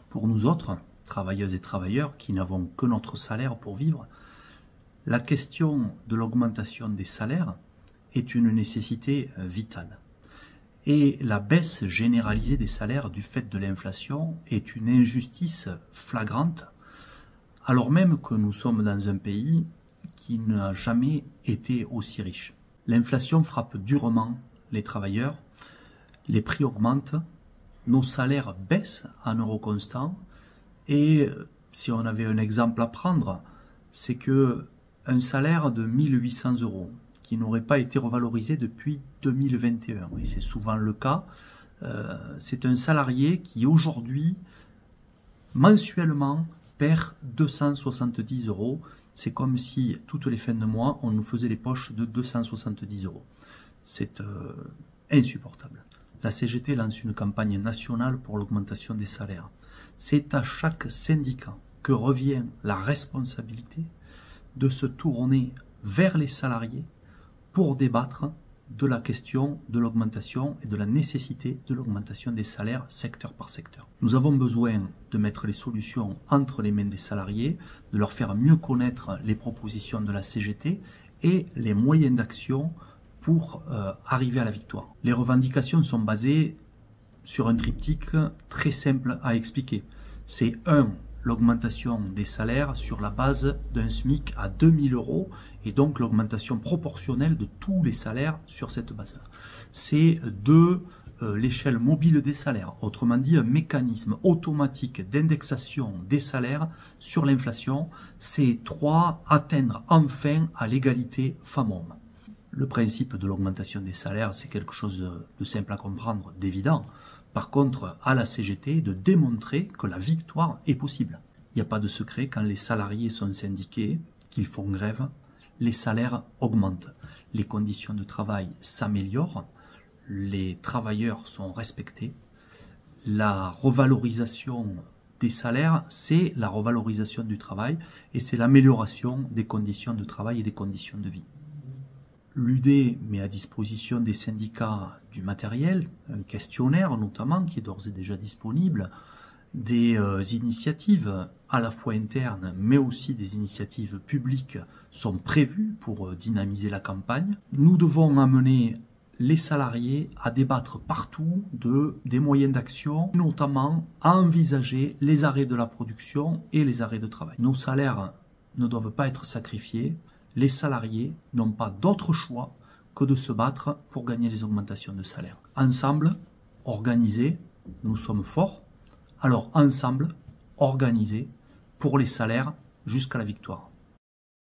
Pour nous autres, travailleuses et travailleurs qui n'avons que notre salaire pour vivre, la question de l'augmentation des salaires est une nécessité vitale. Et la baisse généralisée des salaires du fait de l'inflation est une injustice flagrante, alors même que nous sommes dans un pays qui n'a jamais été aussi riche. L'inflation frappe durement les travailleurs, les prix augmentent, nos salaires baissent en euros constants, et si on avait un exemple à prendre, c'est que un salaire de 1 800 € qui n'aurait pas été revalorisé depuis 2021, et c'est souvent le cas, c'est un salarié qui aujourd'hui, mensuellement, perd 270 €. C'est comme si toutes les fins de mois, on nous faisait les poches de 270 €. C'est insupportable. La CGT lance une campagne nationale pour l'augmentation des salaires. C'est à chaque syndicat que revient la responsabilité de se tourner vers les salariés pour débattre de la question de l'augmentation et de la nécessité de l'augmentation des salaires secteur par secteur. Nous avons besoin de mettre les solutions entre les mains des salariés, de leur faire mieux connaître les propositions de la CGT et les moyens d'action pour arriver à la victoire. Les revendications sont basées sur un triptyque très simple à expliquer. C'est 1. L'augmentation des salaires sur la base d'un SMIC à 2000 € et donc l'augmentation proportionnelle de tous les salaires sur cette base-là. C'est 2. L'échelle mobile des salaires, autrement dit un mécanisme automatique d'indexation des salaires sur l'inflation. C'est 3. Atteindre enfin à l'égalité femmes-hommes. Le principe de l'augmentation des salaires, c'est quelque chose de simple à comprendre, d'évident. Par contre, à la CGT, de démontrer que la victoire est possible. Il n'y a pas de secret, quand les salariés sont syndiqués, qu'ils font grève, les salaires augmentent. Les conditions de travail s'améliorent, les travailleurs sont respectés. La revalorisation des salaires, c'est la revalorisation du travail et c'est l'amélioration des conditions de travail et des conditions de vie. L'UD met à disposition des syndicats du matériel, un questionnaire notamment qui est d'ores et déjà disponible, des initiatives à la fois internes mais aussi des initiatives publiques sont prévues pour dynamiser la campagne. Nous devons amener les salariés à débattre partout des moyens d'action, notamment à envisager les arrêts de la production et les arrêts de travail. Nos salaires ne doivent pas être sacrifiés. Les salariés n'ont pas d'autre choix que de se battre pour gagner les augmentations de salaire. Ensemble, organisés, nous sommes forts. Alors ensemble, organisés pour les salaires jusqu'à la victoire.